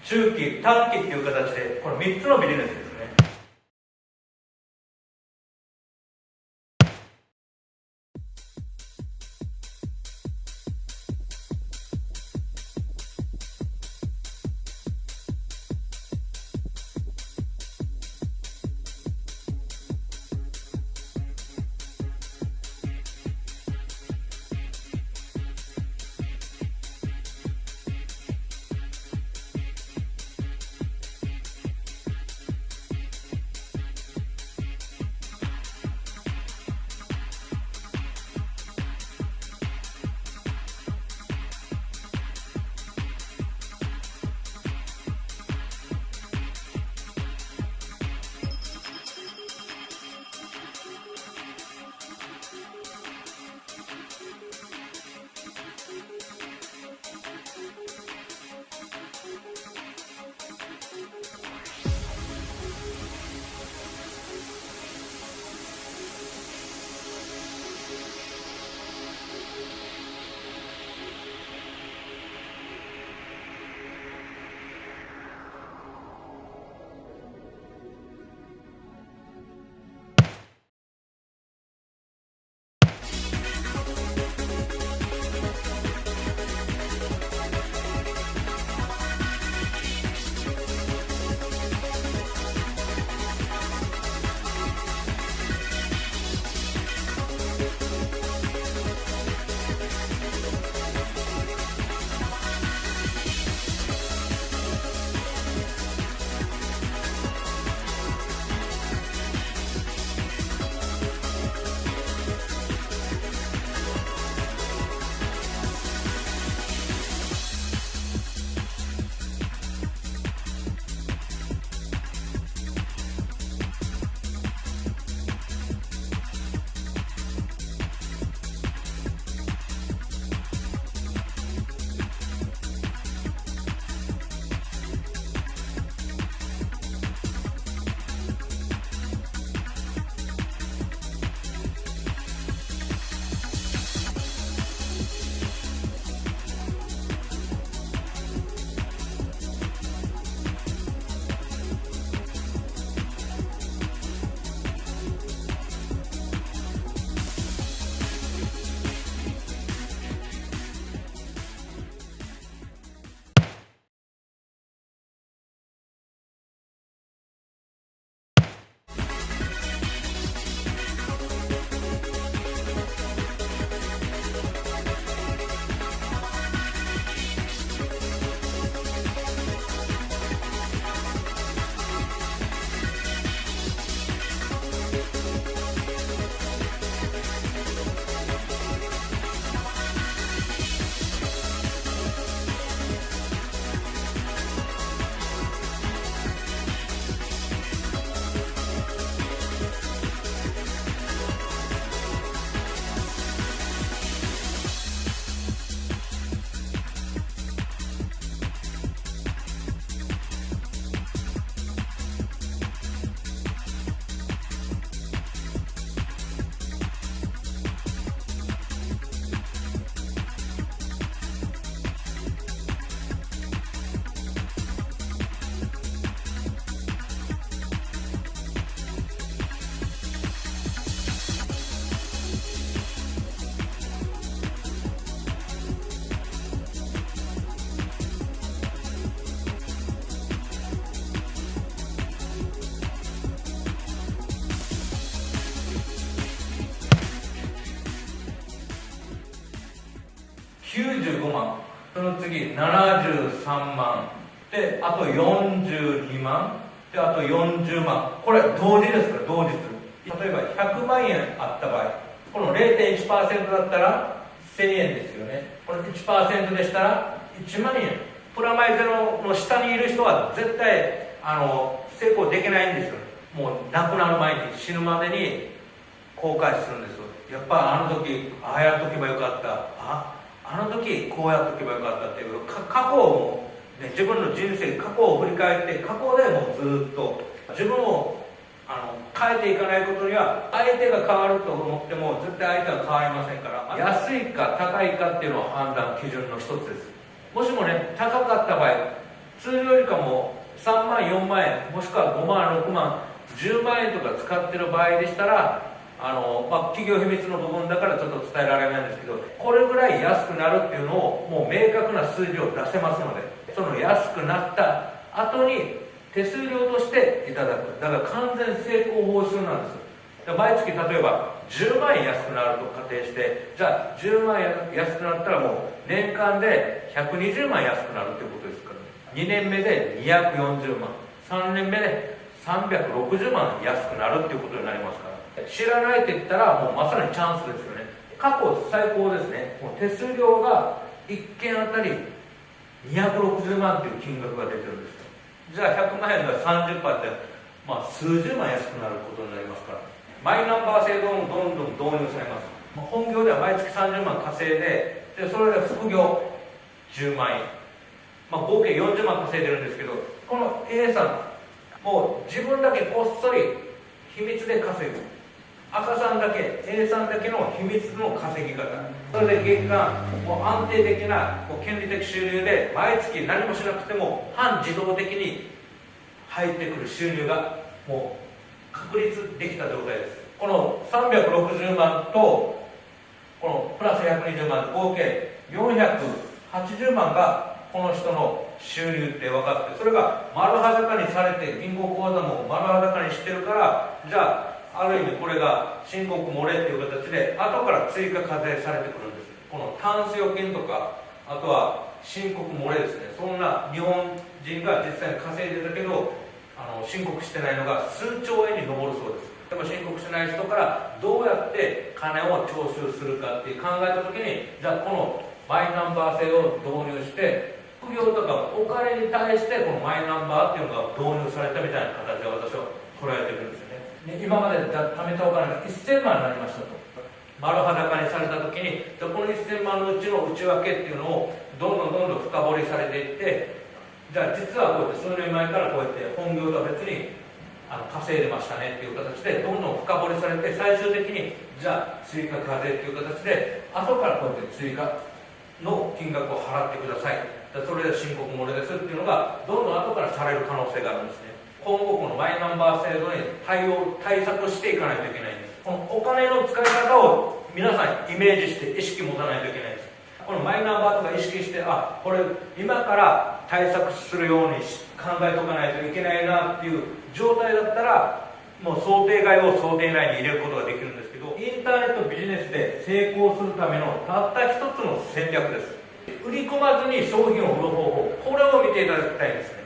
中期、短期っていう形で、この3つのビジネスですね。95万、その次73万で、あと42万で、あと40万。これ同時ですから、同日。例えば100万円あった場合、この 0.1% だったら1000円ですよね。これ 1% でしたら1万円。プラマイゼロの下にいる人は絶対成功できないんですよ。もう亡くなる前に、死ぬまでに後悔するんですよ。やっぱあの時ああやっとけばよかった、あの時こうやっとけばよかったっていう過去をね、自分の人生、過去を振り返って、過去でもずっと自分を変えていかないことには、相手が変わると思っても絶対相手は変わりませんから、安いか高いかっていうのは判断基準の一つです。もしもね、高かった場合、通常よりかも3万4万円もしくは5万6万10万円とか使ってる場合でしたら企業秘密の部分だからちょっと伝えられないんですけど、これぐらい安くなるっていうのをもう明確な数字を出せますので、その安くなった後に手数料としていただく。だから完全成功報酬なんです。毎月例えば10万円安くなると仮定して、じゃあ10万円安くなったらもう年間で120万安くなるっていうことですから、2年目で240万、3年目で360万安くなるっていうことになりますから、知らないって言ったらもうまさにチャンスですよね。過去最高ですね。もう手数料が1件あたり260万っていう金額が出てるんですよ。じゃあ100万円が 30% って数十万安くなることになりますから、マイナンバー制度もどんどん導入されます。本業では毎月30万稼いで、それで副業10万円、合計40万稼いでるんですけど、この A さんもう自分だけこっそり秘密で稼ぐ。赤さんだけ A さんだけの秘密の稼ぎ方、それで月間もう安定的な権利的収入で毎月何もしなくても半自動的に入ってくる収入がもう確立できた状態です。この360万とこのプラス120万合計480万がこの人の収入って分かって、それが丸裸にされて銀行口座も丸裸にしてるから、じゃあある意味これが申告漏れっていう形で後から追加課税されてくるんです。このタンス預金とか、あとは申告漏れですね。そんな日本人が実際に稼いでたけど申告してないのが数兆円に上るそうです。でも申告しない人からどうやって金を徴収するかって考えた時に、じゃあこのマイナンバー制を導入して副業とかお金に対してこのマイナンバーっていうのが導入されたみたいな形で私は捉えてるんですよね。今まで貯めたお金が1000万になりましたと、丸裸にされた時に、じゃあこの1000万のうちの内訳っていうのをどんどん深掘りされていって、じゃあ実はこうやって数年前からこうやって本業とは別に稼いでましたねっていう形でどんどん深掘りされて、最終的にじゃあ追加課税っていう形で後からこうやって追加の金額を払ってください、それで申告漏れですっていうのがどんどん後からされる可能性があるんですね。今後このマイナンバー制度に対策していかないといけないんです。このお金の使い方を皆さんイメージして意識持たないといけないんです。このマイナンバーとか意識して、これ今から対策するように考えておかないといけないなっていう状態だったら、もう想定外を想定内に入れることができるんですけど、インターネットビジネスで成功するためのたった一つの戦略です。売り込まずに商品を売る方法、これを見ていただきたいんですね。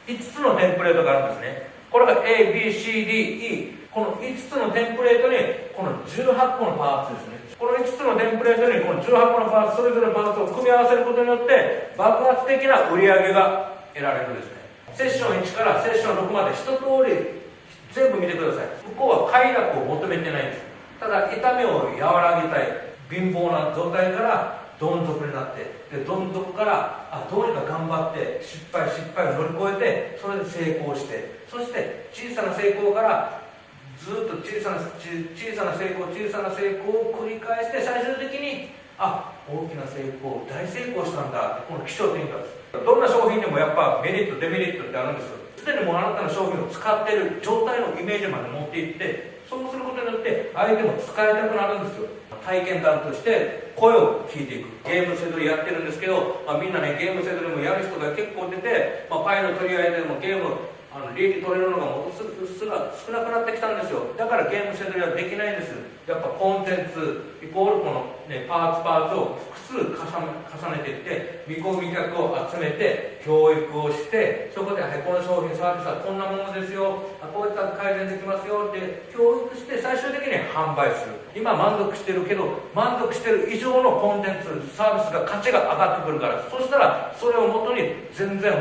5つのテンプレートがあるんですね。これが A、B、C、D、E、この5つのテンプレートにこの18個のパーツですね。この5つのテンプレートにこの18個のパーツ、それぞれのパーツを組み合わせることによって爆発的な売り上げが得られるんですね。セッション1からセッション6まで一通り全部見てください。ここは快楽を求めてないんです。ただ痛みを和らげたい、貧乏な状態からどん底になって、でどん底からどうにか頑張って失敗を乗り越えて、それで成功して、そして小さな成功からずっと小さな成功を繰り返して、最終的に大きな成功、大成功したんだって、この起承転結です。どんな商品でもやっぱメリットデメリットってあるんですよ。すでにもうあなたの商品を使っている状態のイメージまで持っていって、そうすることによって相手も使いたくなるんですよ。体験談として声を聞いていく。ゲームセドリやってるんですけど、みんなねゲームセドリもやる人が結構出て、パイの取り合いでもゲーム利益取れるのがもううっすら少なくなってきたんですよ。だからゲームセドリはできないんです。やっぱコンテンツイコールこの、パーツを複数重ねていって、見込み客を集めて教育をして、そこで、この商品サービスはこんなものですよ、こういった改善できますよって教育して、最終的に販売する。今満足してるけど、満足してる以上のコンテンツサービスが価値が上がってくるから、そしたらそれをもとに全然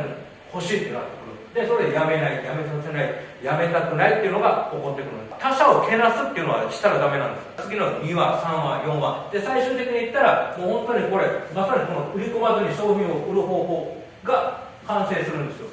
欲しいってなってくる。でそれやめない、やめさせない、やめたくないっていうのが起こってくる。他者をけなすっていうのはしたらダメなんです。次の2話、3話、4話で最終的に言ったら、もう本当にこれまさにこの売り込まずに商品を売る方法が完成するんですよ。